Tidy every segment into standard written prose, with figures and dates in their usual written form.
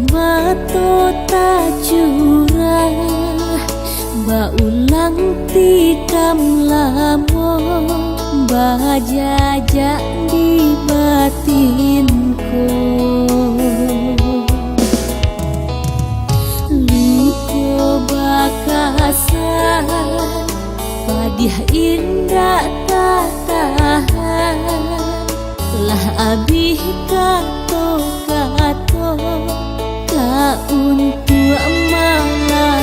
mato ta curah baulang tikam lamo bajajak di batinku luko bakasan padiah indah tak tahan lah abih kato ka untuk malah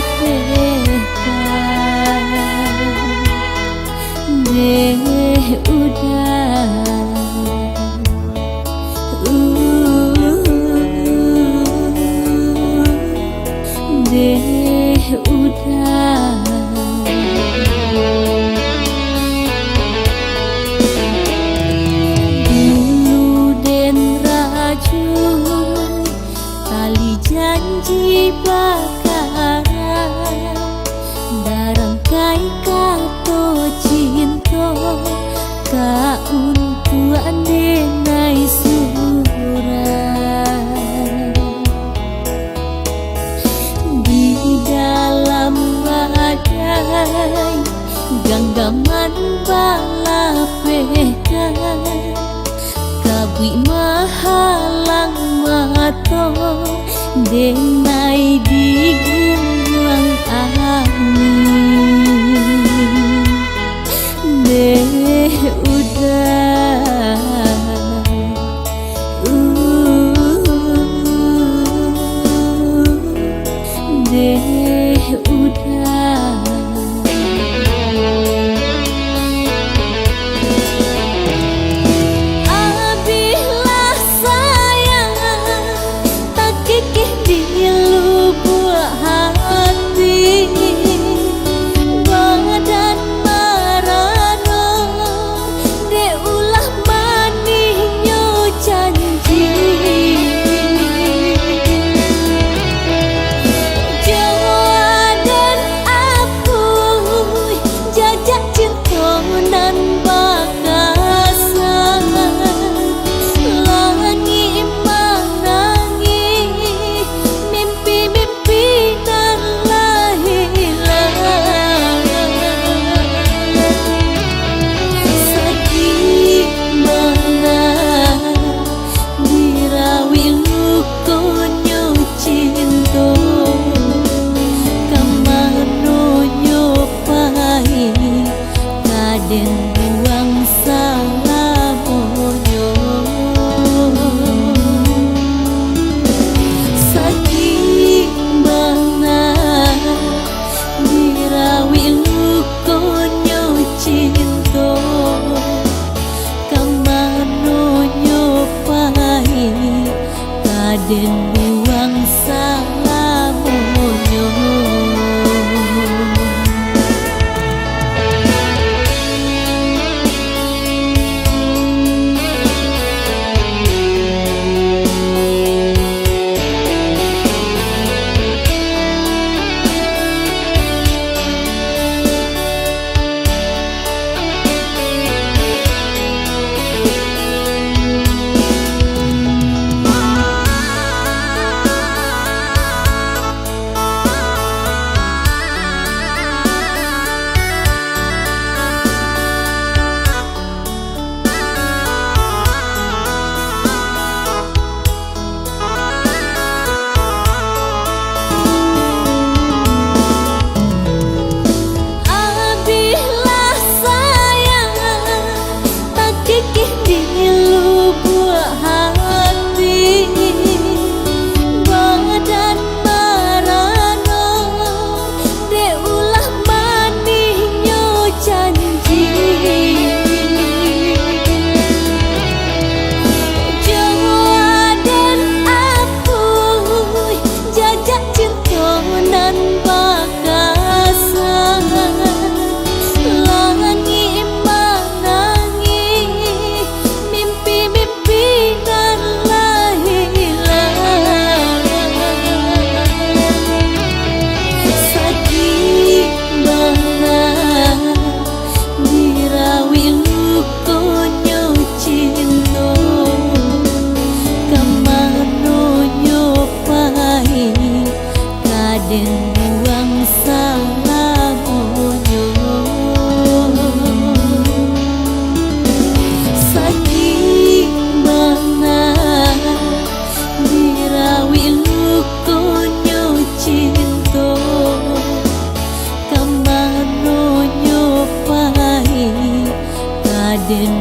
deh udah deh udah janji bakaran darangkai kato cinta ka untuk denai surat di dalam badai genggaman balapehkan kabui mahalang mato denai di gungguang angin deh udah deh udah den buang salamonyo cinta kemana nyopai kaden buang salamonyo sakit banget dirawi lukonyo cinta kamano nyopai kaden